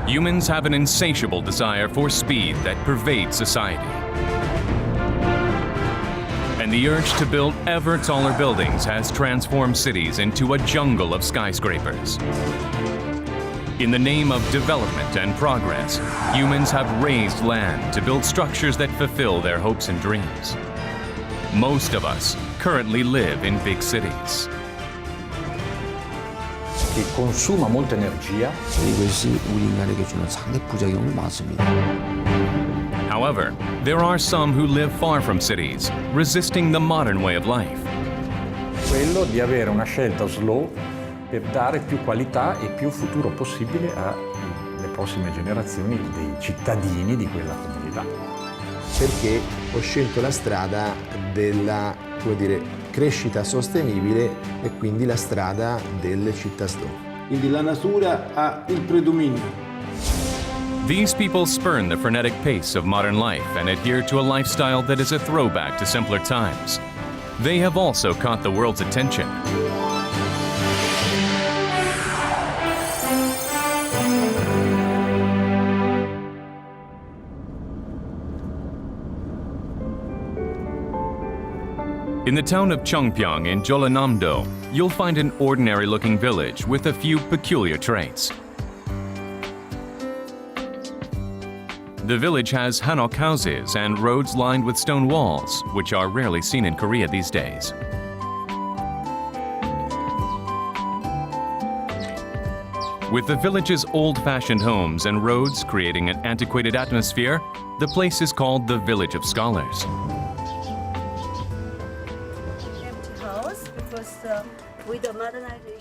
Humans have an insatiable desire for speed that pervades society. And the urge to build ever taller buildings has transformed cities into a jungle of skyscrapers. In the name of development and progress, humans have raised land to build structures that fulfill their hopes and dreams. Most of us currently live in big cities. Che consuma molta energia. 이것이 우리 인간에게 주는 상대 부작용이 많습니다. However, there are some who live far from cities, resisting the modern way of life. Quello di avere una scelta slow per dare più qualità e più futuro possibile alle prossime generazioni dei cittadini di quella comunità. Perché ho scelto la strada della, come dire, crescita sostenibile e quindi la strada delle città store. Quindi la natura ha il predominio. These people spurn the frenetic pace of modern life and adhere to a lifestyle that is a throwback to simpler times. They have also caught the world's attention. In the town of Cheongpyeong in Jeollanam-do, you'll find an ordinary-looking village with a few peculiar traits. The village has hanok houses and roads lined with stone walls, which are rarely seen in Korea these days. With the village's old-fashioned homes and roads creating an antiquated atmosphere, the place is called the Village of Scholars.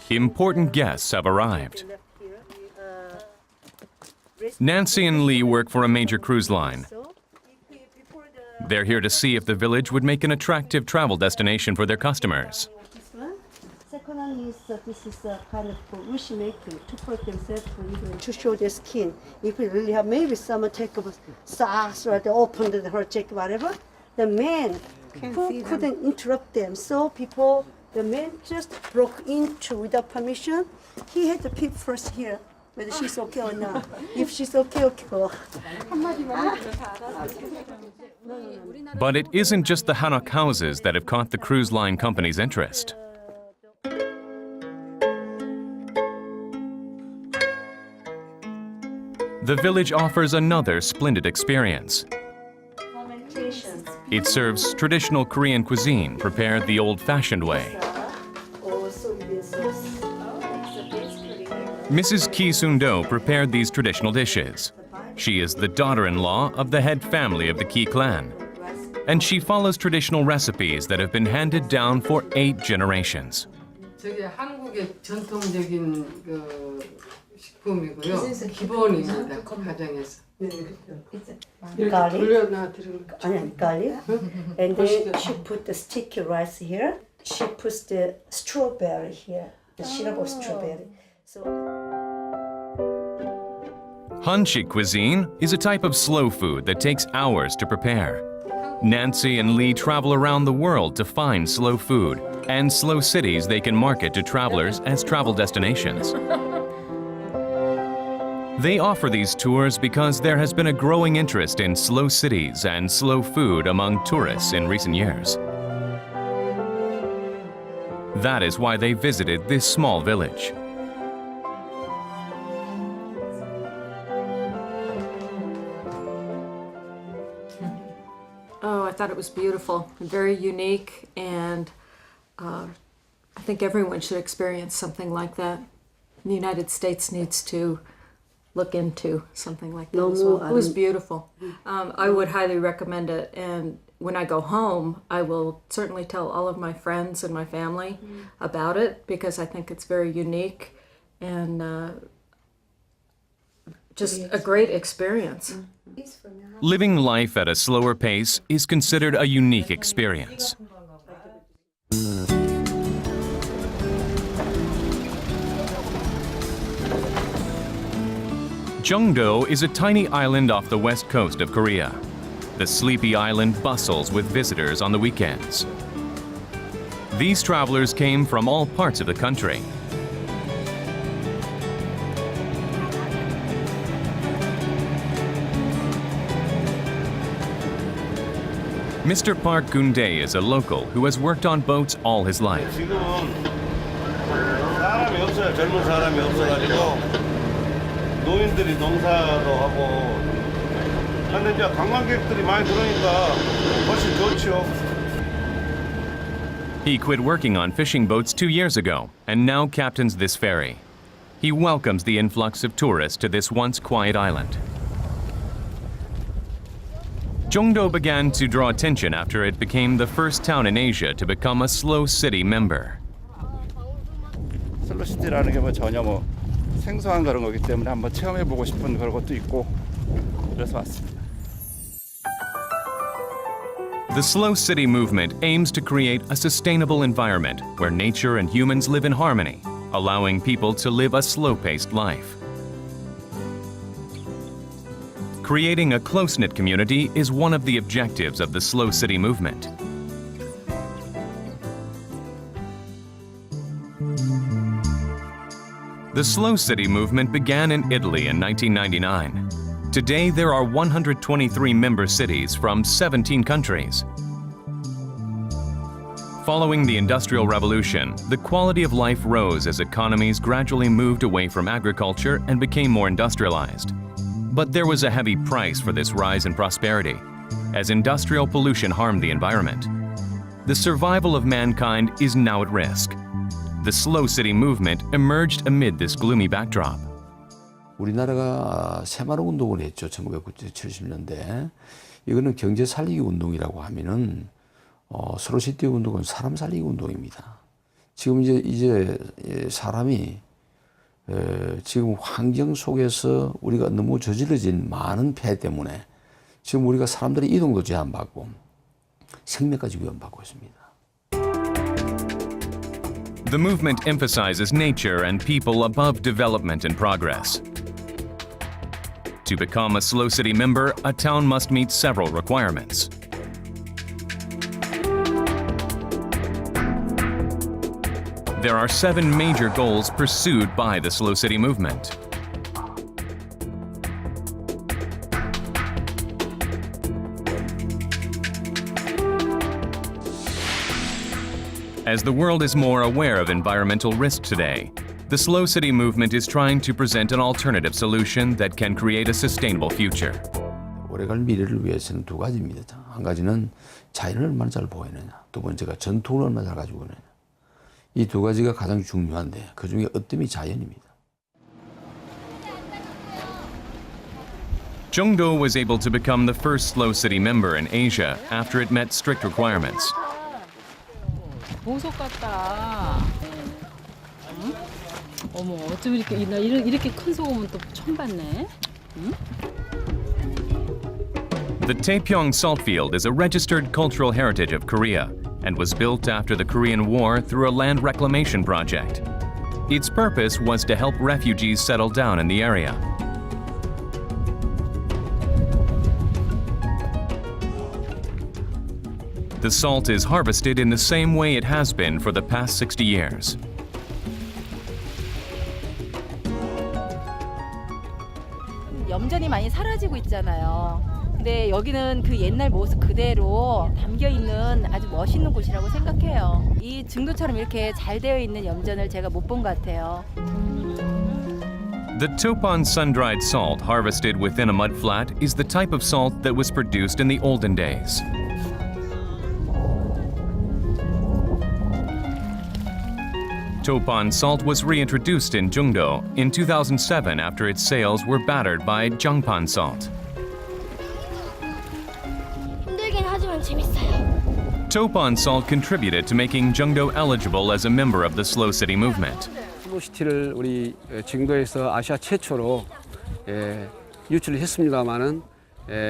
Important guests have arrived. Nancy and Lee work for a major cruise line. They're here to see if the village would make an attractive travel destination for their customers. Second one is this is a kind of wish making to put themselves to show their skin. If we really have maybe someone take a socks or they open her jacket, whatever, the man who couldn't interrupt them. So the man just broke into without permission. He had to peep first here, whether she's okay or not. If she's okay, go. But it isn't just the hanok houses that have caught the cruise line company's interest. The village offers another splendid experience. It serves traditional Korean cuisine prepared the old-fashioned way. Mrs. Ki Sun-do prepared these traditional dishes. She is the daughter-in-law of the head family of the Ki clan, and she follows traditional recipes that have been handed down for 8 generations. 저게 한국의 전통적인 식품이고요. 기본입니다. 가정에서. Garlic. And then she put the sticky rice here. She puts the strawberry here, the syrup of strawberry. Hanshik cuisine is a type of slow food that takes hours to prepare. Nancy and Lee travel around the world to find slow food and slow cities they can market to travelers as travel destinations. They offer these tours because there has been a growing interest in slow cities and slow food among tourists in recent years. That is why they visited this small village. Oh, I thought it was beautiful, very unique, and I think everyone should experience something like that. The United States needs to look into something like that as well. It was beautiful. I would highly recommend it, and when I go home, I will certainly tell all of my friends and my family about it because I think it's very unique and just a great experience. Living life at a slower pace is considered a unique experience. Jeongdo is a tiny island off the west coast of Korea. The sleepy island bustles with visitors on the weekends. These travelers came from all parts of the country. Mr. Park Gun-dae is a local who has worked on boats all his life. 지금은 사람이 없어요. 젊은 사람이 없어가지고 노인들이 농사도 하고. 근데 이제 관광객들이 많이 들어오니까 훨씬 좋죠. He quit working on fishing boats 2 years ago and now captains this ferry. He welcomes the influx of tourists to this once quiet island. Jeongdo began to draw attention after it became the first town in Asia to become a slow city member. 슬로시티라는 게 뭐 전혀 뭐 생소한 그런 거기 때문에 한번 체험해보고 싶은 그런 것도 있고 그래서 왔습니다. The slow city movement aims to create a sustainable environment where nature and humans live in harmony, allowing people to live a slow-paced life. Creating a close-knit community is one of the objectives of the slow city movement. The slow city movement began in Italy in 1999. Today, there are 123 member cities from 17 countries. Following the Industrial Revolution, the quality of life rose as economies gradually moved away from agriculture and became more industrialized. But there was a heavy price for this rise in prosperity, as industrial pollution harmed the environment. The survival of mankind is now at risk. The slow city movement emerged amid this gloomy backdrop. 우리나라가 새마을 운동을 했죠. 1970년대. 이거는 경제 살리기 운동이라고 하면은 슬로시티 운동은 사람 살리기 운동입니다. 지금 이제 사람이 지금 환경 속에서 우리가 너무 저질러진 많은 폐해 때문에 지금 우리가 사람들의 이동도 제한받고 생명까지 위험받고 있습니다. The movement emphasizes nature and people above development and progress. To become a slow city member, a town must meet several requirements. There are 7 major goals pursued by the slow city movement. As the world is more aware of environmental risk today, the slow city movement is trying to present an alternative solution that can create a sustainable future. 오래갈 미래를 위해서는 2가지입니다. 한 가지는 자연을 얼마나 잘 보호하느냐, 두 번째가 전통을 얼마나 잘 가지고 있느냐. 이 2가지가 가장 중요한데 그 중에 어뜸이 자연입니다. Jeongdo was able to become the first slow city member in Asia after it met strict requirements. 보석 같다. 응? 어머, 어쩜 이렇게 큰 소금은 또 처음 봤네. 응? The Taepyeong salt field is a registered cultural heritage of Korea and was built after the Korean War through a land reclamation project. Its purpose was to help refugees settle down in the area. The salt is harvested in the same way it has been for the past 60 years. 염전이 많이 사라지고 있잖아요. 근데 여기는 그 옛날 모습 그대로 담겨 있는 아주 멋있는 곳이라고 생각해요. 이 증도처럼 이렇게 잘 되어 있는 염전을 제가 못 본 것 같아요. The Topan sun-dried salt harvested within a mudflat is the type of salt that was produced in the olden days. Topan salt was reintroduced in Jeongdo in 2007 after its sales were battered by Jangpan salt. 힘들긴 하지만 재밌어요. Topan salt contributed to making Jeongdo eligible as a member of the slow city movement. 슬로시티를 우리 정도에서 아시아 최초로 유치를 했습니다마는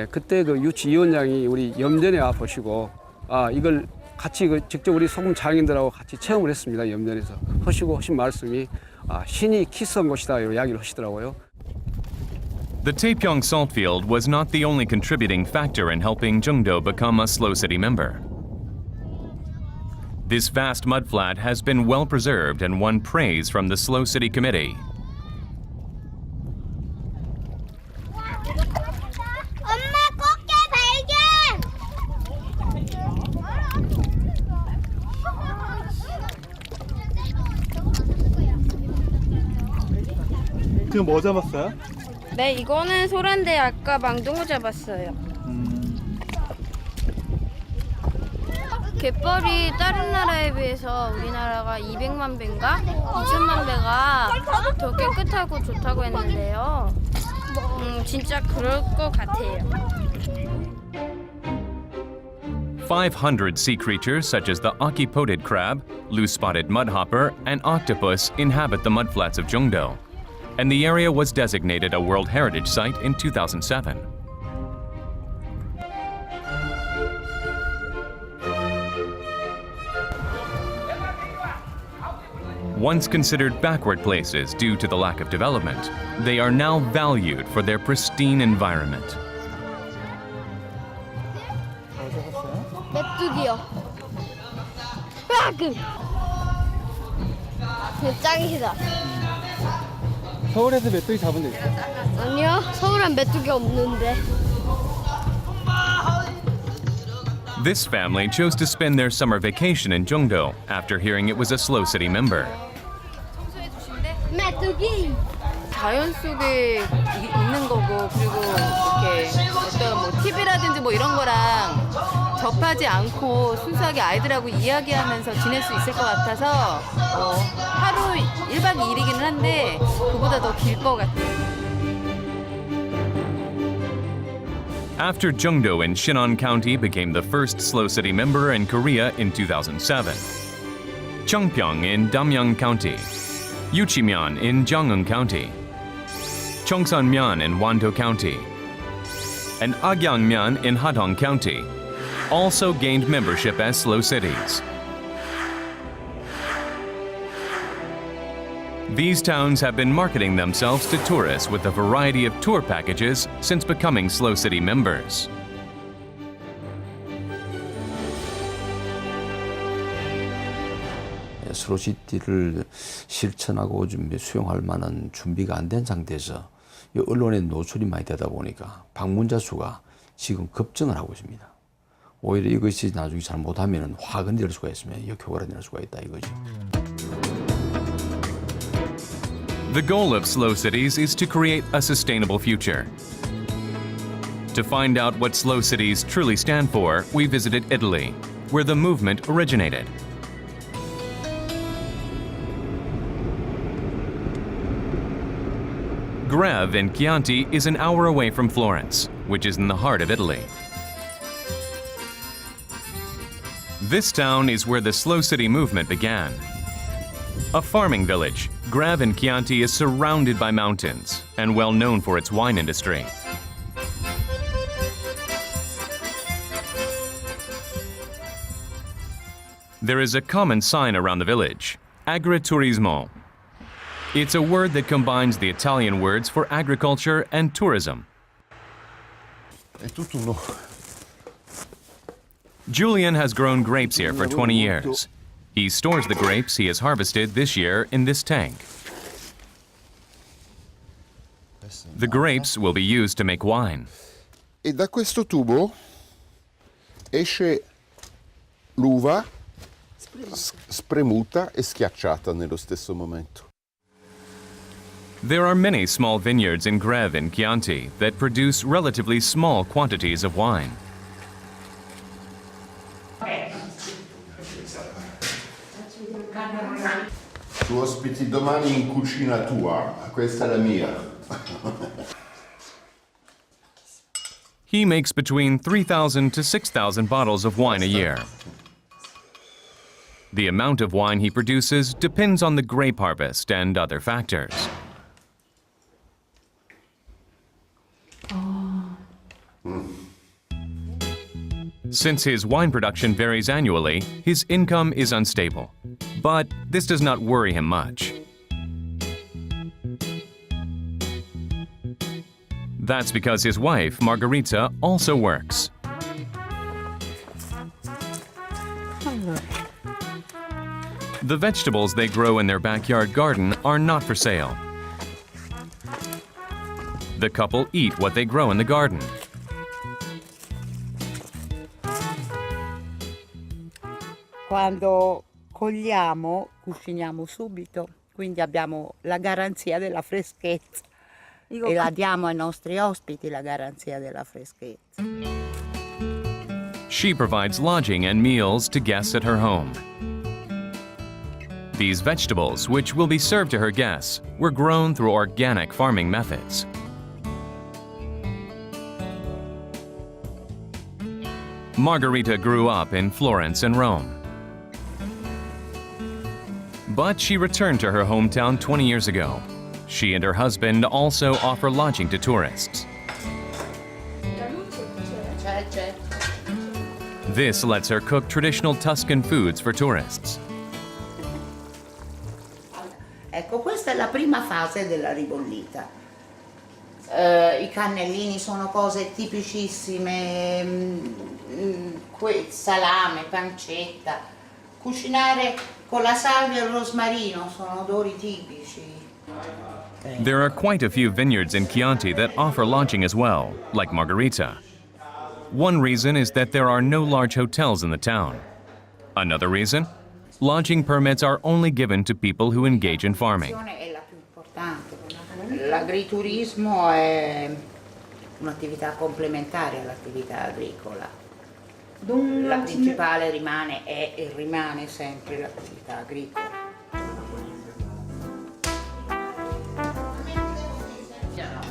그때 그 유치위원장이 우리 염전에 와 보시고 이걸 같이 직접 우리 소금 장인들하고 같이 체험을 했습니다. 염전에서 하신 말씀이 신이 키스한 곳이다 이야기를 하시더라고요. The Taepyeong salt field was not the only contributing factor in helping Jungdo become a Slow City member. This vast mudflat has been well preserved and won praise from the Slow City Committee. 지금 뭐 잡았어요? 네, 이거는 소란데 아까 망둥어 잡았어요. 갯벌이 다른 나라에 비해서 우리나라가 200만 배인가 2천만 배가 더 깨끗하고 좋다고 했는데요. 진짜 그럴 것 같아요. 500 sea creatures such as the occipoid crab, loose-spotted mudhopper, and octopus inhabit the mudflats of Jungdo, and the area was designated a World Heritage Site in 2007. Once considered backward places due to the lack of development, they are now valued for their pristine environment. 메뚜기요. 짱이다. 서울에서 메뚜기 잡은 적 있어요? 아니요, 서울엔 메뚜기 없는데. This family chose to spend their summer vacation in Jungdo after hearing it was a Slow City member. 메뚜기. 자연 속에 있는 거고 그리고 이렇게 어떤 뭐 TV라든지 뭐 이런 거랑 접하지 않고 순수하게 아이들하고 이야기하면서 지낼 수 있을 것 같아서 하루 1박 2일이기는 한데 그보다 더 길 것 같아요. After Jungdo in Shinon County became the first Slow City member in Korea in 2007, Cheongpyeong in Damyeong County, Yuchimyeon in Jeonggeum County, Cheongsanmyeon in Wando County, and Agyangmyeon in Hadong County also gained membership as Slow Cities. These towns have been marketing themselves to tourists with a variety of tour packages since becoming Slow City members. 슬로시티를 실천하고 수용할 만한 준비가 안 된 상태에서 이 언론에 노출이 많이 되다 보니까 방문자 수가 지금 급증을 하고 있습니다. 오히려 이것이 나중에 잘못하면 화근이 될 수가 있으면 역효과가 될 수가 있다 이거죠. The goal of Slow Cities is to create a sustainable future. To find out what Slow Cities truly stand for, we visited Italy, where the movement originated. Greve in Chianti is an hour away from Florence, which is in the heart of Italy. This town is where the Slow City movement began. A farming village, Greve in Chianti is surrounded by mountains and well known for its wine industry. There is a common sign around the village, agriturismo. It's a word that combines the Italian words for agriculture and tourism. Julian has grown grapes here for 20 years. He stores the grapes he has harvested this year in this tank. The grapes will be used to make wine. E da questo tubo esce l'uva spremuta e schiacciata nello stesso momento. There are many small vineyards in Greve in Chianti that produce relatively small quantities of wine. Tu ospiti domani in cucina tua, questa è la mia. He makes between 3,000 to 6,000 bottles of wine a year. The amount of wine he produces depends on the grape harvest and other factors. Since his wine production varies annually, his income is unstable. But this does not worry him much. That's because his wife, Margarita, also works. The vegetables they grow in their backyard garden are not for sale. The couple eat what they grow in the garden. Quando cogliamo, cuciniamo subito, quindi abbiamo la garanzia della freschezza e la diamo ai nostri ospiti, la garanzia della freschezza. She provides lodging and meals to guests at her home. These vegetables, which will be served to her guests, were grown through organic farming methods. Margarita grew up in Florence and Rome. But she returned to her hometown 20 years ago. She and her husband also offer lodging to tourists. This lets her cook traditional Tuscan foods for tourists. Ecco, questa è la prima fase della ribollita. I cannellini sono cose tipicissime, salame, pancetta. Cucinare con la salvia e il rosmarino sono odori tipici. There are quite a few vineyards in Chianti that offer lodging as well, like Margarita. One reason is that there are no large hotels in the town. Another reason? Lodging permits are only given to people who engage in farming. È la più importante. L'agriturismo è un'attività complementare all'attività agricola. La principale rimane e rimane sempre l'attività agricola.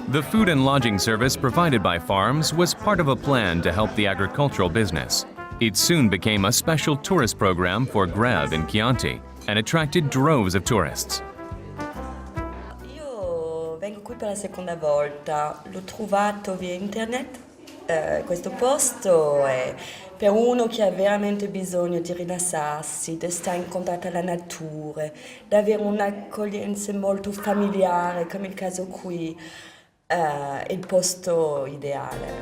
The food and lodging service provided by farms was part of a plan to help the agricultural business. It soon became a special tourist program for Greve in Chianti and attracted droves of tourists. Io vengo qui per la seconda volta, l'ho trovato via internet. Questo posto è per uno che ha veramente bisogno di rilassarsi, di stare in contatto alla natura, di avere un'accoglienza molto familiare, come il caso qui, è il posto ideale.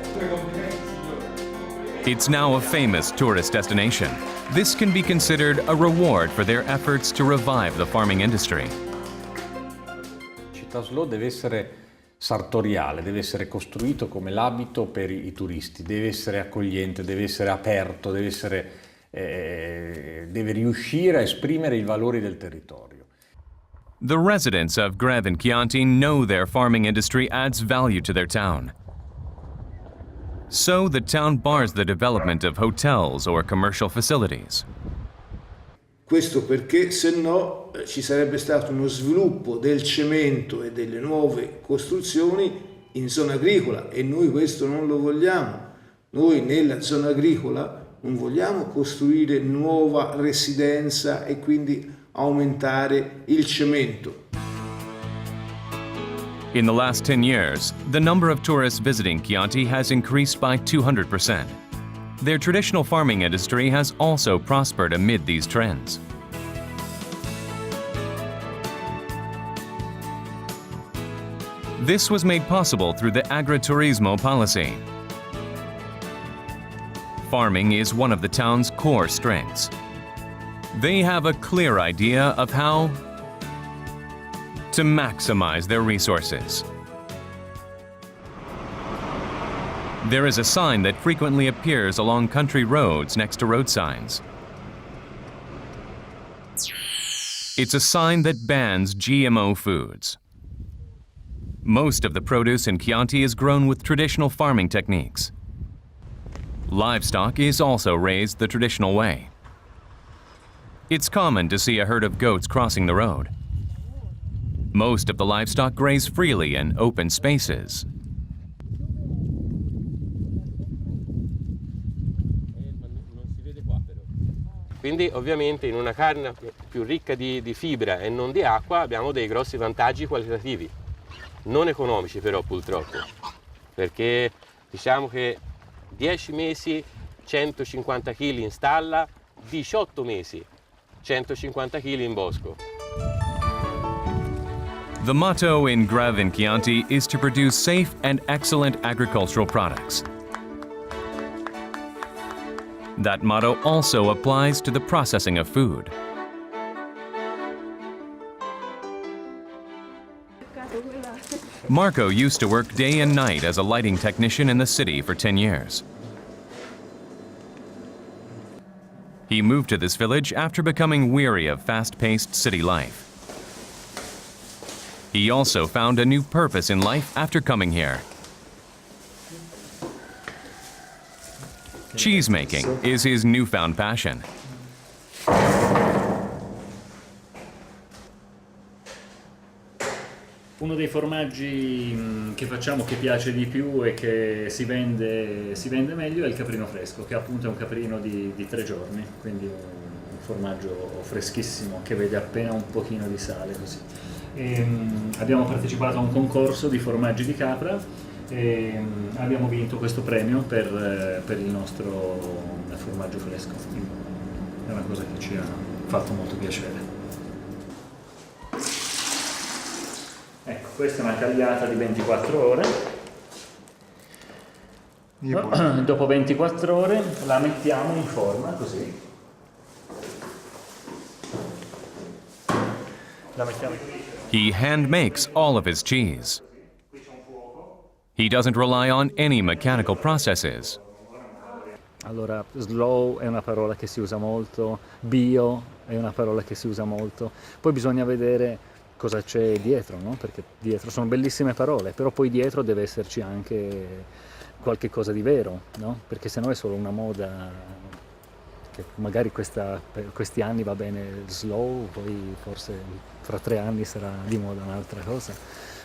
It's now a famous tourist destination. This can be considered a reward for their efforts to revive the farming industry. Città Slow deve essere sartoriale, deve essere costruito come l'abito per i turisti, deve essere accogliente, deve essere aperto, deve riuscire a esprimere i valori del territorio. The residents of Greve and Chianti know their farming industry adds value to their town. So the town bars the development of hotels or commercial facilities. Questo perché se no ci sarebbe stato uno sviluppo del cemento e delle nuove costruzioni in zona agricola e noi questo non lo vogliamo. Noi nella zona agricola non vogliamo costruire nuova residenza e quindi aumentare il cemento. In the last 10 years, the number of tourists visiting Chianti has increased by 200%. Their traditional farming industry has also prospered amid these trends. This was made possible through the agriturismo policy. Farming is one of the town's core strengths. They have a clear idea of how to maximize their resources. There is a sign that frequently appears along country roads next to road signs. It's a sign that bans GMO foods. Most of the produce in Chianti is grown with traditional farming techniques. Livestock is also raised the traditional way. It's common to see a herd of goats crossing the road. Most of the livestock graze freely in open spaces. Quindi ovviamente in una carne più ricca di fibra e non di acqua abbiamo dei grossi vantaggi qualitativi, non economici però purtroppo, perché diciamo che 10 mesi 150 kg in stalla, 18 mesi 150 kg in bosco. The motto in Grev in Chianti is to produce safe and excellent agricultural products. That motto also applies to the processing of food. Marco used to work day and night as a lighting technician in the city for 10 years. He moved to this village after becoming weary of fast-paced city life. He also found a new purpose in life after coming here. Cheesemaking is his newfound passion. Uno dei formaggi che facciamo che piace di più e che si vende meglio è il caprino fresco, che appunto è un caprino di 3 giorni, quindi un formaggio freschissimo che vede appena un pochino di sale così. Abbiamo partecipato a un concorso di formaggi di capra e abbiamo vinto questo premio per il nostro formaggio fresco. È una cosa che ci ha fatto molto piacere. Ecco, questa è una cagliata di 24 ore. Dopo 24 ore la mettiamo in forma così. La mettiamo in... He hand makes all of his cheese. He doesn't rely on any mechanical processes. Allora, slow è una parola che si usa molto, bio è una parola che si usa molto. Poi bisogna vedere cosa c'è dietro, no? Perché dietro sono bellissime parole, però poi dietro deve esserci anche qualche cosa di vero, no? Perché sennò è solo una moda che magari per questi anni va bene slow, poi forse fra 3 anni sarà di moda un'altra cosa.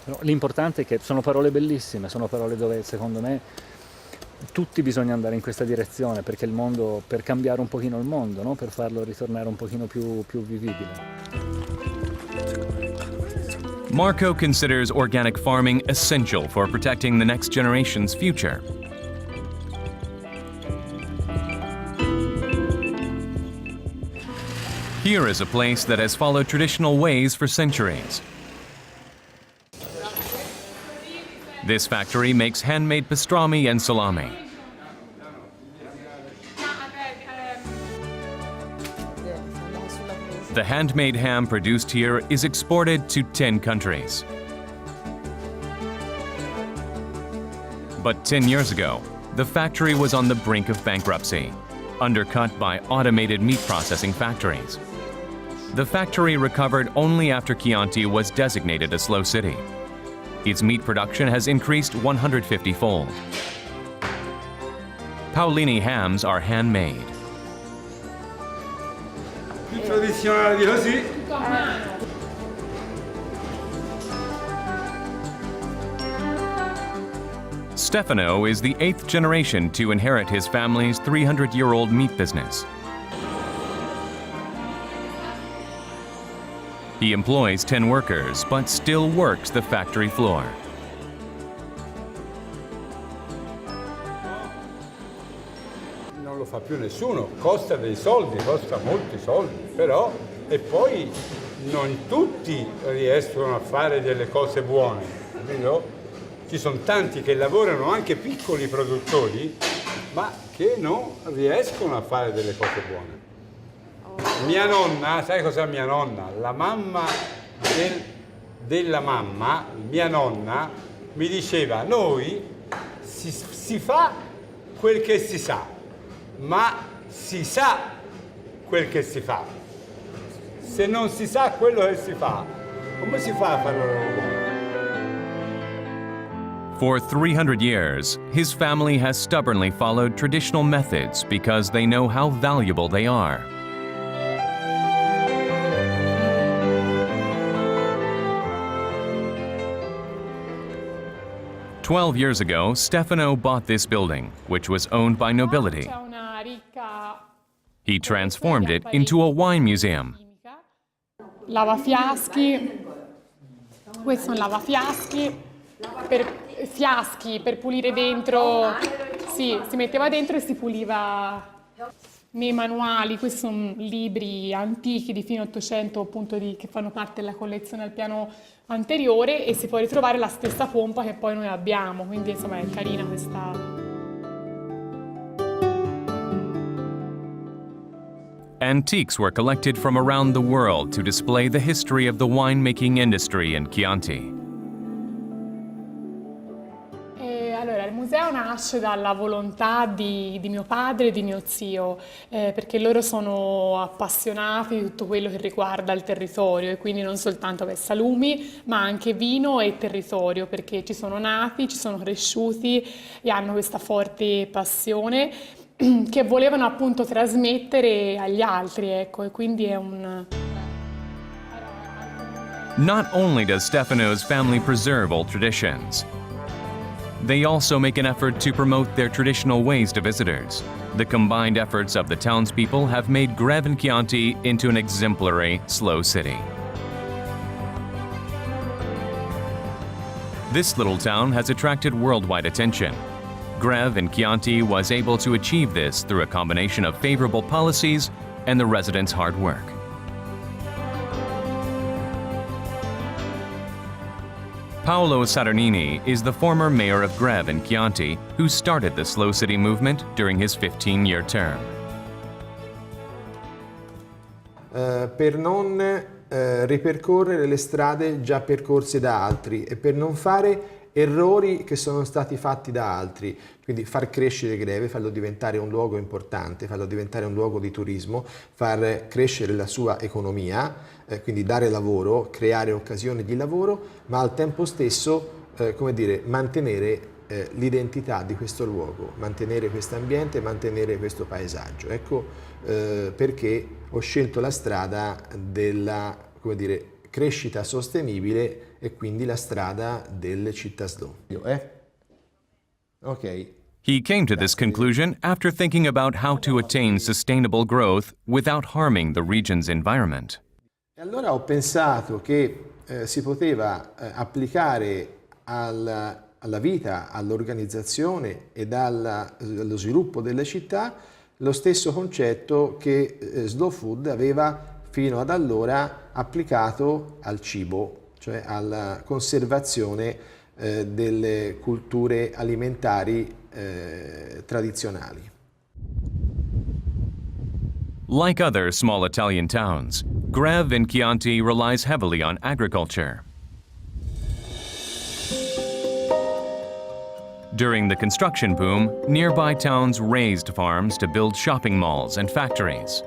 Però l'importante è che sono parole bellissime, sono parole dove secondo me tutti bisogna andare in questa direzione, perché il mondo, per cambiare un pochino il mondo, no? Per farlo ritornare un pochino più vivibile. Marco considers organic farming essential for protecting the next generation's future. Here is a place that has followed traditional ways for centuries. This factory makes handmade pastrami and salami. The handmade ham produced here is exported to 10 countries. But 10 years ago, the factory was on the brink of bankruptcy, undercut by automated meat processing factories. The factory recovered only after Chianti was designated a slow city. Its meat production has increased 150-fold. Paolini hams are handmade. Più tradizionale di così. Stefano is the 8th generation to inherit his family's 300-year-old meat business. He employs 10 workers, but still works the factory floor. Non lo fa più nessuno, costa dei soldi, costa molti soldi, però e poi non tutti riescono a fare delle cose buone, capito? Ci sono tanti che lavorano, anche piccoli produttori, ma che non riescono a fare delle cose buone. Mia nonna, sai cos'è mia nonna? La mamma della mamma, mia nonna, mi diceva: noi si fa quel che si sa, ma si sa quel che si fa. Se non si sa quello che si fa, come si fa a farlo buono? For 300 years, his family has stubbornly followed traditional methods because they know how valuable they are. "12 years ago, Stefano bought this building, which was owned by nobility. He transformed it into a wine museum. Lavafiaschi, questi sono lavafiaschi, fiaschi per pulire dentro, sì, si metteva dentro e si puliva. miei manuali, questi sono libri antichi di fine 800 appunto che fanno parte della collezione al piano anteriore, e si può ritrovare la stessa pompa che poi noi abbiamo, quindi insomma è carina questa. Antiques were collected from around the world to display the history of the winemaking industry in Chianti. Allora, il museo nasce dalla volontà di mio padre e di mio zio, perché loro sono appassionati di tutto quello che riguarda il territorio, e quindi non soltanto salumi, ma anche vino e territorio, perché ci sono nati, ci sono cresciuti e hanno questa forte passione che volevano appunto trasmettere agli altri, ecco, e quindi è un... Not only does Stefano's family preserve old traditions, they also make an effort to promote their traditional ways to visitors. The combined efforts of the townspeople have made Greve in Chianti into an exemplary slow city. This little town has attracted worldwide attention. Greve in Chianti was able to achieve this through a combination of favorable policies and the residents' hard work. Paolo Saturnini is the former mayor of Greve in Chianti, who started the Slow City movement during his 15-year term. Per non ripercorrere le strade già percorse da altri e per non fare errori che sono stati fatti da altri, quindi far crescere Greve, farlo diventare un luogo importante, farlo diventare un luogo di turismo, far crescere la sua economia, quindi dare lavoro, creare occasioni di lavoro, ma al tempo stesso, come dire, mantenere l'identità di questo luogo, mantenere questo ambiente, mantenere questo paesaggio. Ecco perché ho scelto la strada della, come dire, crescita sostenibile e quindi la strada delle città slow. Ok. He came to this conclusion after thinking about how to attain sustainable growth without harming the region's environment. E allora ho pensato che si poteva applicare alla vita, all'organizzazione e allo sviluppo delle città lo stesso concetto che Slow Food aveva fino ad allora applicato al cibo, cioè alla conservazione delle culture alimentari tradizionali. Like other small Italian towns, Greve in Chianti relies heavily on agriculture. During the construction boom, nearby towns razed farms to build shopping malls and factories.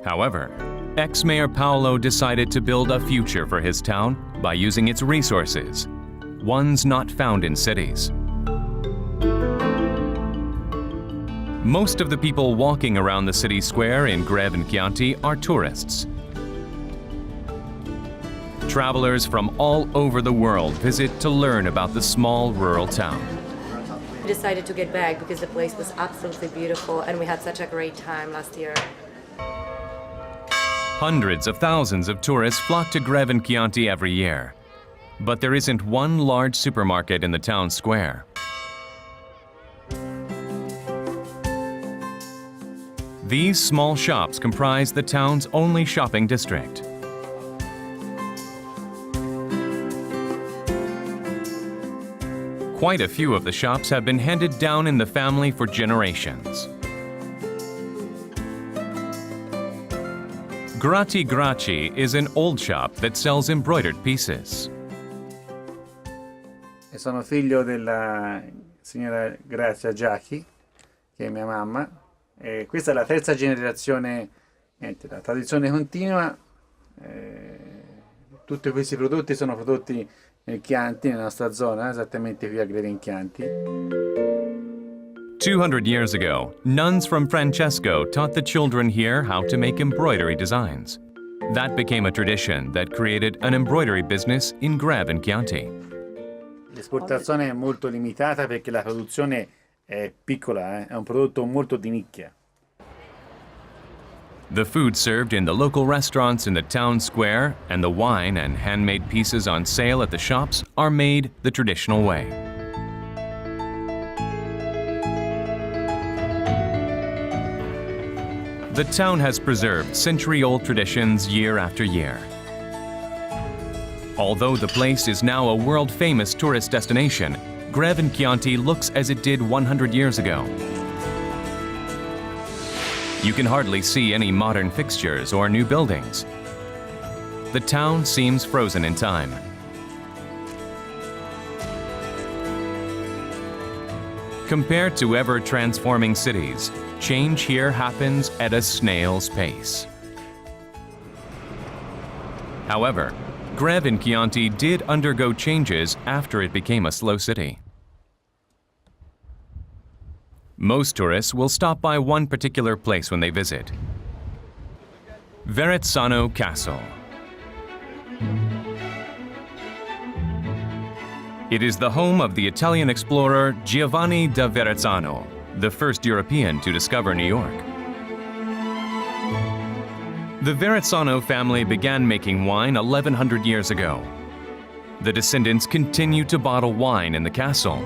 However, ex-mayor Paolo decided to build a future for his town by using its resources, ones not found in cities. Most of the people walking around the city square in Greve in Chianti are tourists. Travelers from all over the world visit to learn about the small rural town. We decided to get back because the place was absolutely beautiful and we had such a great time last year. Hundreds of thousands of tourists flock to Greve in Chianti every year. But there isn't one large supermarket in the town square. These small shops comprise the town's only shopping district. Quite a few of the shops have been handed down in the family for generations. Grati Graci is an old shop that sells embroidered pieces. E sono figlio della signora Grazia Giacchi, che è mia mamma. E questa è la terza generazione, la tradizione continua. Tutti questi prodotti sono prodotti nel Chianti, nella nostra zona, esattamente qui a Greve in Chianti. 200 years ago, nuns from Francesco taught the children here how to make embroidery designs. That became a tradition that created an embroidery business in Greve in Chianti. L'esportazione è molto limitata perché la produzione è piccola, è un prodotto molto di nicchia. The food served in the local restaurants in the town square and the wine and handmade pieces on sale at the shops are made the traditional way. the town has preserved century-old traditions year after year. Although the place is now a world-famous tourist destination, Greve in Chianti looks as it did 100 years ago. You can hardly see any modern fixtures or new buildings. The town seems frozen in time. Compared to ever-transforming cities, change here happens at a snail's pace. However, Greve in Chianti did undergo changes after it became a slow city. Most tourists will stop by one particular place when they visit: Verrazzano Castle. It is the home of the Italian explorer Giovanni da Verrazzano, the first European to discover New York. The Verrazzano family began making wine 1,100 years ago. The descendants continue to bottle wine in the castle.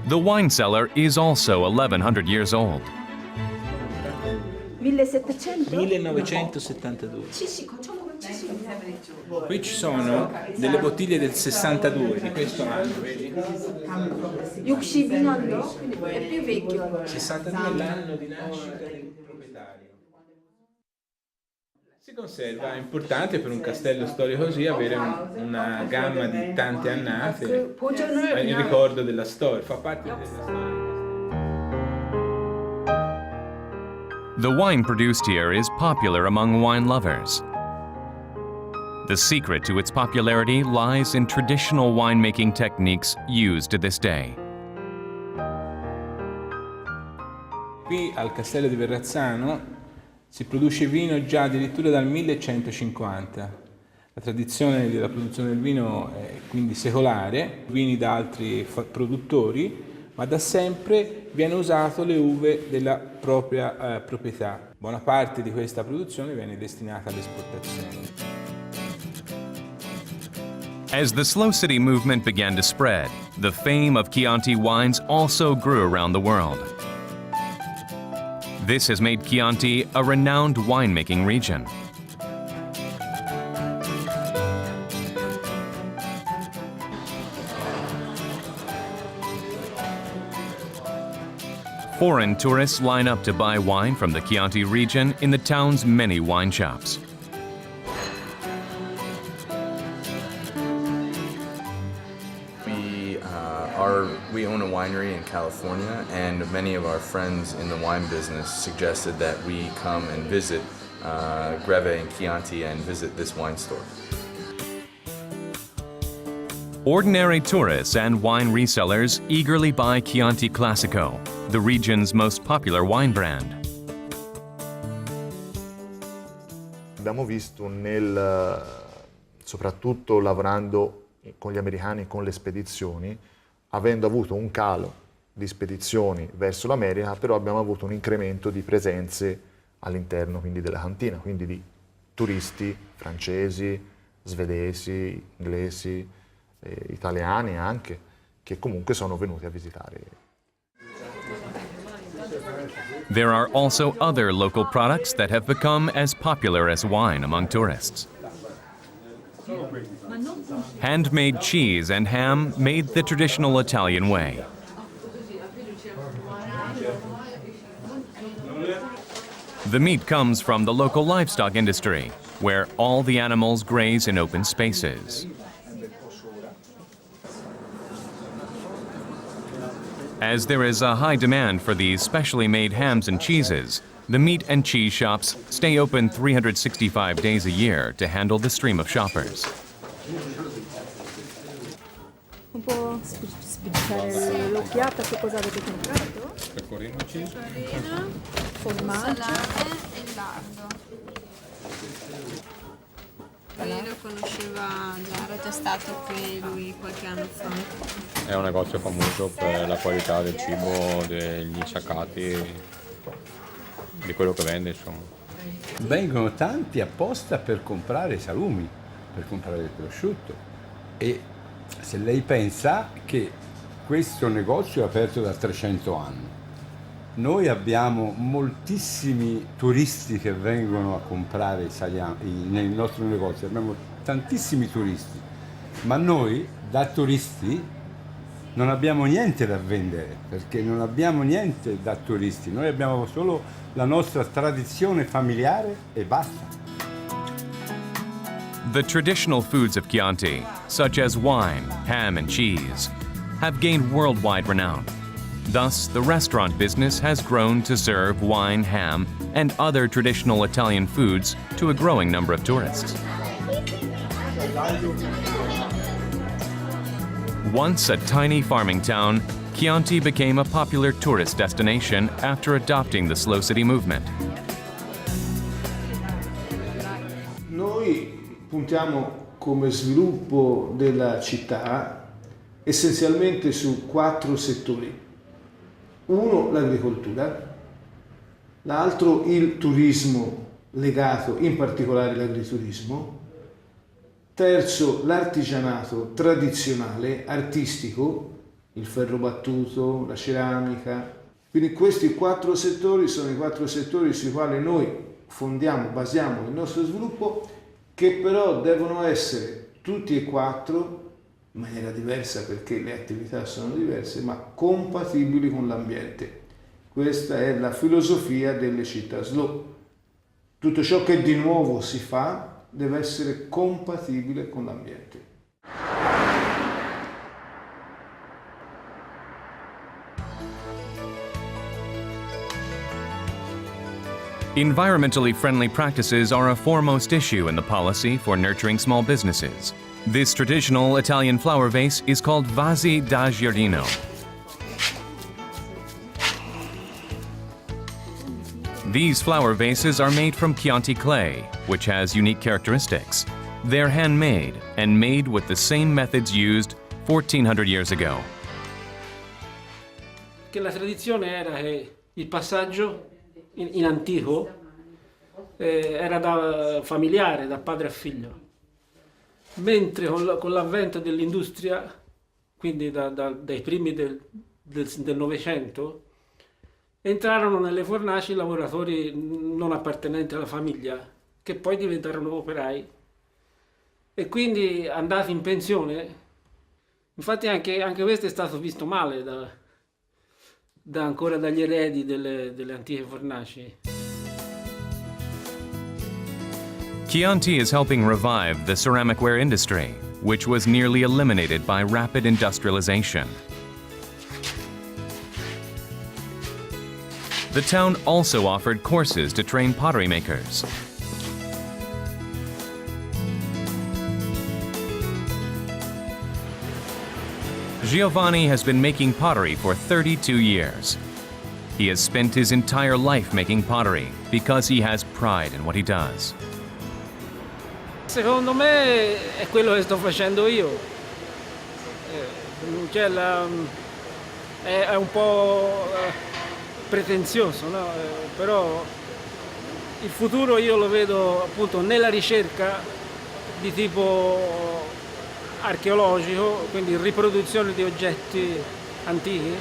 The wine cellar is also 1,100 years old. 1972. Qui ci sono delle bottiglie del 62 di questo anno, vedi? 62 è più vecchio. 62 è l'anno di nascita del proprietario. Si conserva, è importante per un castello storico così avere una gamma di tante annate in ricordo della storia, fa parte della storia. The wine produced here is popular among wine lovers. The secret to its popularity lies in traditional winemaking techniques used to this day. Qui al castello di Verrazzano si produce vino già addirittura dal 1150. La tradizione della produzione del vino è quindi secolare, vini da altri produttori, ma da sempre viene usato le uve della propria proprietà. Buona parte di questa produzione viene destinata all'esportazione. As the slow city movement began to spread, the fame of Chianti wines also grew around the world. This has made Chianti a renowned winemaking region. Foreign tourists line up to buy wine from the Chianti region in the town's many wine shops. We own a winery in California, and many of our friends in the wine business suggested that we come and visit Greve in Chianti and visit this wine store. Ordinary tourists and wine resellers eagerly buy Chianti Classico, the region's most popular wine brand. Abbiamo visto soprattutto lavorando con gli americani con le spedizioni, avendo avuto un calo di spedizioni verso l'America, però abbiamo avuto un incremento di presenze all'interno quindi della cantina, quindi di turisti francesi, svedesi, inglesi, italiani anche, che comunque sono venuti a visitare. There are also other local products that have become as popular as wine among tourists. Handmade cheese and ham made the traditional Italian way. The meat comes from the local livestock industry, where all the animals graze in open spaces. As there is a high demand for these specially made hams and cheeses, the meat and cheese shops stay open 365 days a year to handle the stream of shoppers. Un po' spiccare l'occhiata su cosa avete comprato? Pecorinoci, formaggio, salame e lardo. Lui lo conosceva già, era già stato qui lui qualche anno fa. È un negozio famoso per la qualità del cibo, degli insaccati, di quello che vende, insomma. Vengono tanti apposta per comprare i salumi, per comprare il prosciutto. E se lei pensa che questo negozio è aperto da 300 anni, Noi abbiamo moltissimi turisti che vengono a comprare nel nostro negozio, abbiamo tantissimi turisti, ma noi da turisti non abbiamo niente da vendere, perché non abbiamo niente da turisti, noi abbiamo solo la nostra tradizione familiare e basta. The traditional foods of Chianti, such as wine, ham, and cheese, have gained worldwide renown. Thus, the restaurant business has grown to serve wine, ham, and other traditional Italian foods to a growing number of tourists. Once a tiny farming town, Chianti became a popular tourist destination after adopting the slow city movement. Noi puntiamo come sviluppo della città essenzialmente su 4 settori. Uno, l'agricoltura, l'altro il turismo legato, in particolare l'agriturismo, terzo l'artigianato tradizionale, artistico, il ferro battuto, la ceramica. Quindi questi 4 settori sono i 4 settori sui quali noi fondiamo, basiamo il nostro sviluppo, che però devono essere tutti e 4 in maniera diversa perché le attività sono diverse, ma compatibili con l'ambiente. Questa è la filosofia delle città slow. Tutto ciò che di nuovo si fa deve essere compatibile con l'ambiente. Environmentally friendly practices are a foremost issue in the policy for nurturing small businesses. This traditional Italian flower vase is called vasi da giardino. These flower vases are made from Chianti clay, which has unique characteristics. They're handmade and made with the same methods used 1400 years ago. Che la tradizione era che il passaggio in antico era da familiare, da padre a figlio. Mentre con l'avvento dell'industria, quindi dai primi del Novecento, entrarono nelle fornaci lavoratori non appartenenti alla famiglia, che poi diventarono operai. E quindi andati in pensione, infatti anche questo è stato visto male ancora dagli eredi delle antiche fornaci. Chianti is helping revive the ceramicware industry, which was nearly eliminated by rapid industrialization. The town also offered courses to train pottery makers. Giovanni has been making pottery for 32 years. He has spent his entire life making pottery because he has pride in what he does. Secondo me è quello che sto facendo io. È un po' pretenzioso, no? Però il futuro io lo vedo appunto nella ricerca di tipo archeologico, quindi riproduzione di oggetti antichi,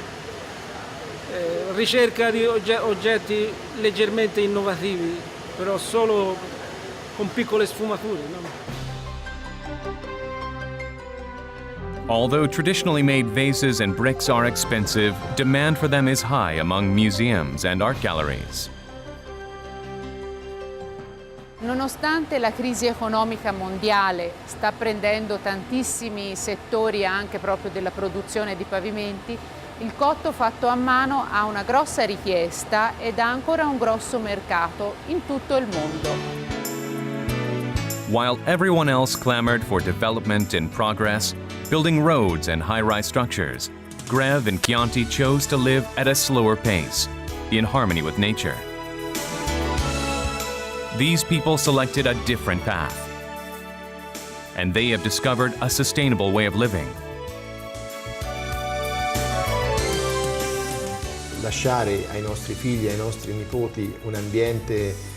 ricerca di oggetti leggermente innovativi, però solo con piccole sfumature, no? Although traditionally made vases and bricks are expensive, demand for them is high among museums and art galleries. Nonostante la crisi economica mondiale sta prendendo tantissimi settori anche proprio della produzione di pavimenti, il cotto fatto a mano ha una grossa richiesta ed ha ancora un grosso mercato in tutto il mondo. While everyone else clamored for development and progress, building roads and high-rise structures, Grev and Chianti chose to live at a slower pace, in harmony with nature. These people selected a different path, and they have discovered a sustainable way of living. Lasciare ai nostri figli, ai nostri nipoti un ambiente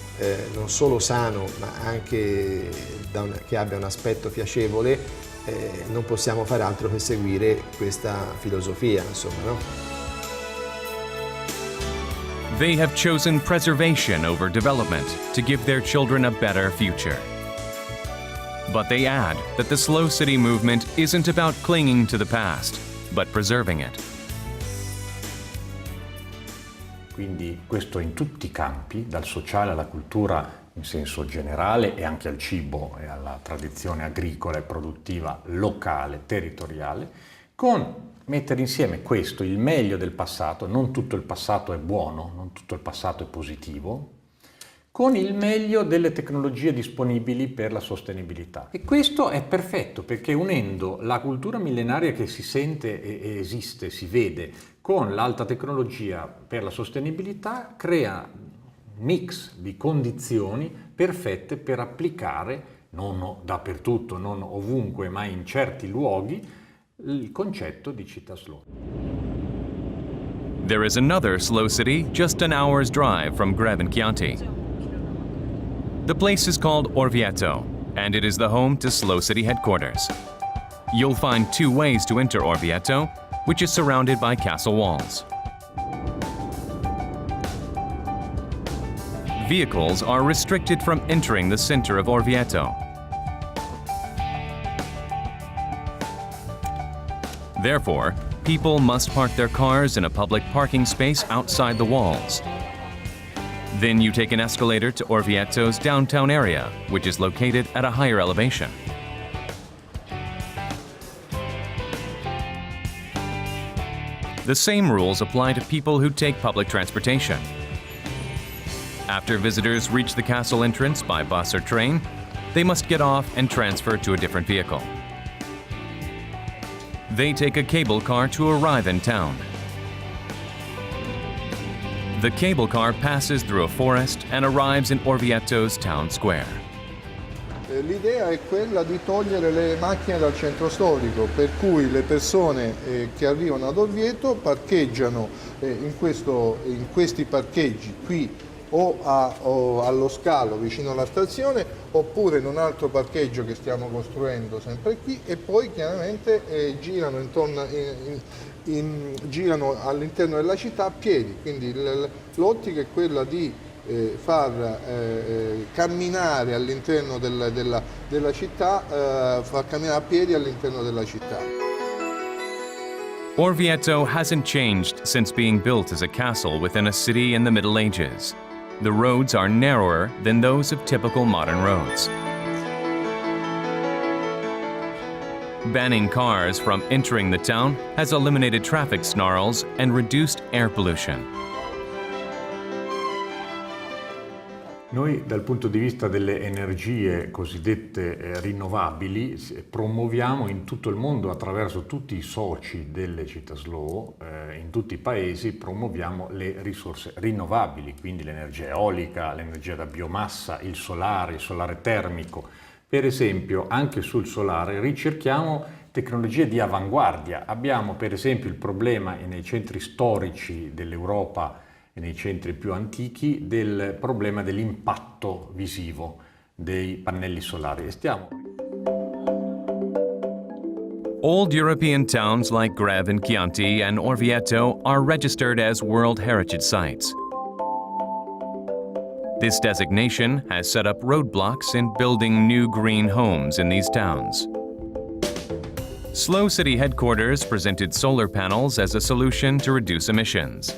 non solo sano ma anche che abbia un aspetto piacevole, non possiamo fare altro che seguire questa filosofia, insomma, no? They have chosen preservation over development to give their children a better future. But they add that the slow city movement isn't about clinging to the past, but preserving it. Quindi questo in tutti i campi, dal sociale alla cultura in senso generale e anche al cibo e alla tradizione agricola e produttiva locale, territoriale, con mettere insieme questo, il meglio del passato, non tutto il passato è buono, non tutto il passato è positivo, con il meglio delle tecnologie disponibili per la sostenibilità. E questo è perfetto perché unendo la cultura millenaria che si sente e esiste, si vede, con l'alta tecnologia per la sostenibilità, crea un mix di condizioni perfette per applicare, non dappertutto, non ovunque, ma in certi luoghi, il concetto di città slow. There is another slow city just an hour's drive from Greve and Chianti. The place is called Orvieto, and it is the home to Slow City headquarters. You'll find two ways to enter Orvieto, which is surrounded by castle walls. Vehicles are restricted from entering the center of Orvieto. Therefore, people must park their cars in a public parking space outside the walls. Then you take an escalator to Orvieto's downtown area, which is located at a higher elevation. The same rules apply to people who take public transportation. After visitors reach the castle entrance by bus or train, they must get off and transfer to a different vehicle. They take a cable car to arrive in town. The cable car passes through a forest and arrives in Orvieto's town square. L'idea è quella di togliere le macchine dal centro storico, per cui le persone che arrivano ad Orvieto parcheggiano in questi parcheggi qui o allo scalo vicino alla stazione, oppure in un altro parcheggio che stiamo costruendo sempre qui, e poi chiaramente girano all'interno della città a piedi. Quindi l'ottica è quella di far camminare all'interno della città, far camminare a piedi all'interno della città. Orvieto hasn't changed since being built as a castle within a city in the Middle Ages. The roads are narrower than those of typical modern roads. Banning cars from entering the town has eliminated traffic snarls and reduced air pollution. Noi dal punto di vista delle energie cosiddette rinnovabili promuoviamo in tutto il mondo, attraverso tutti i soci delle città slow, in tutti i paesi promuoviamo le risorse rinnovabili, quindi l'energia eolica, l'energia da biomassa, il solare termico. Per esempio anche sul solare ricerchiamo tecnologie di avanguardia. Abbiamo per esempio il problema nei centri storici dell'Europa e nei centri più antichi del problema dell'impatto visivo dei pannelli solari. Old European towns like Greve and Chianti and Orvieto are registered as World Heritage Sites. This designation has set up roadblocks in building new green homes in these towns. Slow City headquarters presented solar panels as a solution to reduce emissions.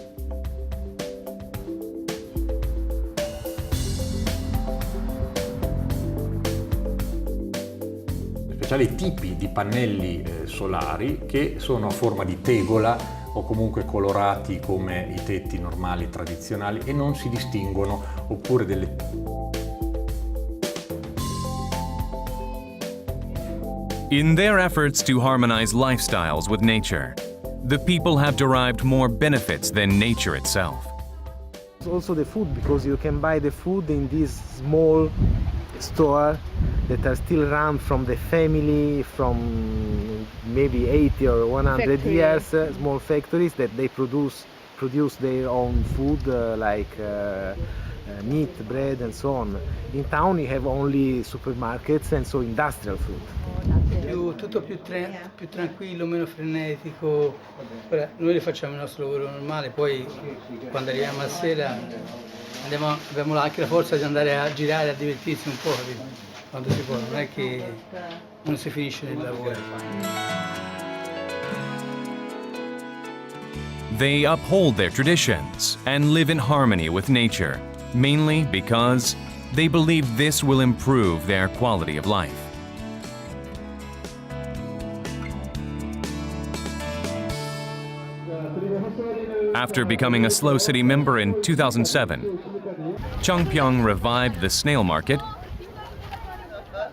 Speciali tipi di pannelli solari che sono a forma di tegola o comunque colorati come i tetti normali tradizionali e non si distinguono, oppure delle In their efforts to harmonize lifestyles with nature, the people have derived more benefits than nature itself. Also the food, because you can buy the food in this small store that are still run from the family from maybe 80 or 100 years, small factories that they produce their own food like meat, bread and so on. In town you have only supermarkets and so industrial food. You tutto più tranquillo, meno frenetico. Ora, noi facciamo il nostro lavoro normale, poi quando arriviamo a sera abbiamo anche la forza di andare a girare, a divertirsi un po', capito? Quando si può, non è che non si finisce nel lavoro. They uphold their traditions and live in harmony with nature, mainly because they believe this will improve their quality of life. After becoming a Slow City member in 2007, Changpyeong revived the snail market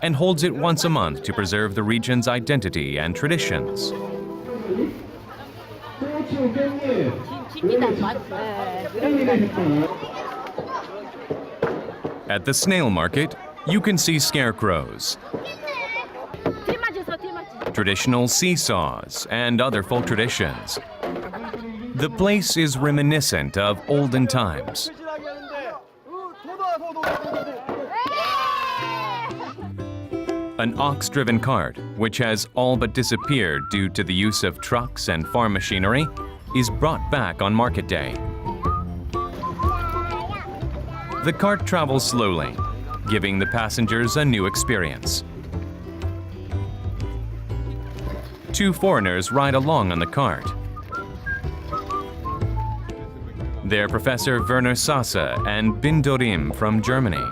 and holds it once a month to preserve the region's identity and traditions. At the snail market, you can see scarecrows, traditional seesaws, and other folk traditions. The place is reminiscent of olden times. An ox-driven cart, which has all but disappeared due to the use of trucks and farm machinery, is brought back on market day. The cart travels slowly, giving the passengers a new experience. Two foreigners ride along on the cart. They're Professor Werner Sasse and Bindorim from Germany.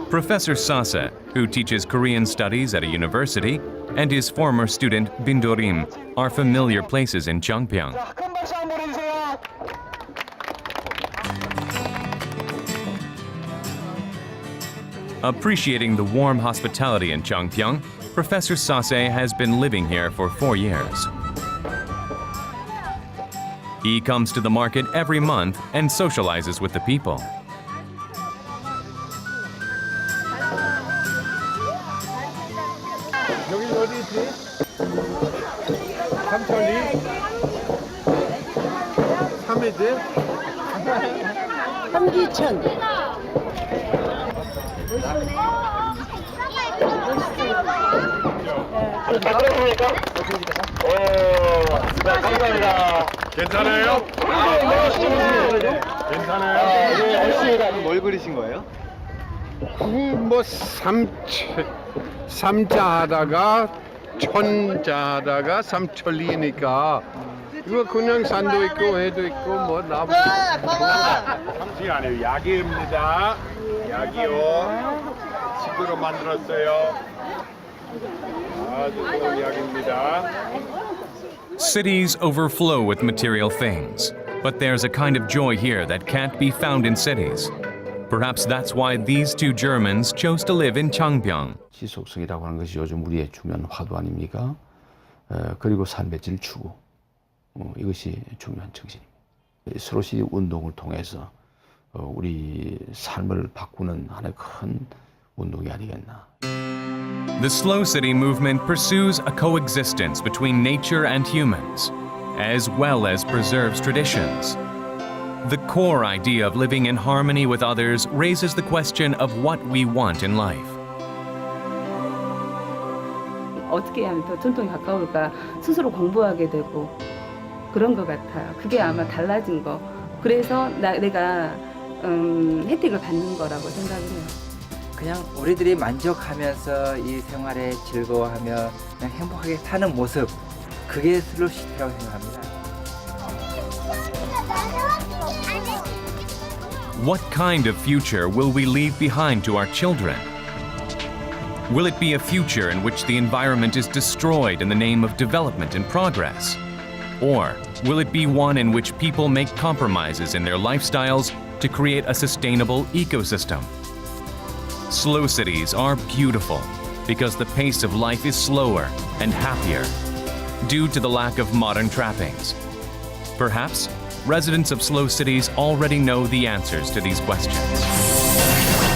Professor Sasse, who teaches Korean studies at a university, and his former student Bindorim are familiar places in Changpyeong. Appreciating the warm hospitality in Changpyeong, Professor Sasse has been living here for 4 years. He comes to the market every month and socializes with the people. 여기 어디지? 삼천리? 삼해제? 삼기천. 괜찮습니까? 감사합니다. 괜찮아요? 괜찮아요? 얼씨가 뭘 그리신 거예요? 뭐 삼자 하다가 천자 하다가 삼천리니까 이거 그냥 산도 있고 해도 있고 뭐 나무 삼시 아니에요. 약입니다. 약이요. 식으로 만들었어요. 아주 좋은 약입니다. Cities overflow with material things, but there's a kind of joy here that can't be found in cities. Perhaps that's why these two Germans chose to live in Changpyeong. 지속성이라고 하는 것이 요즘 우리의 중요한 화두 아닙니까? 그리고 삶의 질 추구. 이것이 중요한 정신입니다. 슬로시티 운동을 통해서 우리 삶을 바꾸는 하나의 큰 운동이 아니겠나. The Slow City movement pursues a coexistence between nature and humans, as well as preserves traditions. The core idea of living in harmony with others raises the question of what we want in life. 어떻게 하면 더 전통에 가까울까 스스로 공부하게 되고 그런 것 같아요. 그게 아마 달라진 거. 그래서 내가 혜택을 받는 거라고 생각을 해요. 그냥 우리들이 만족하면서 이 생활에 즐거워하며 그냥 행복하게 사는 모습, 그게 슬로시티라고 생각합니다. What kind of future will we leave behind to our children? Will it be a future in which the environment is destroyed in the name of development and progress? Or will it be one in which people make compromises in their lifestyles to create a sustainable ecosystem? Slow cities are beautiful because the pace of life is slower and happier due to the lack of modern trappings. Perhaps residents of slow cities already know the answers to these questions. Ciao.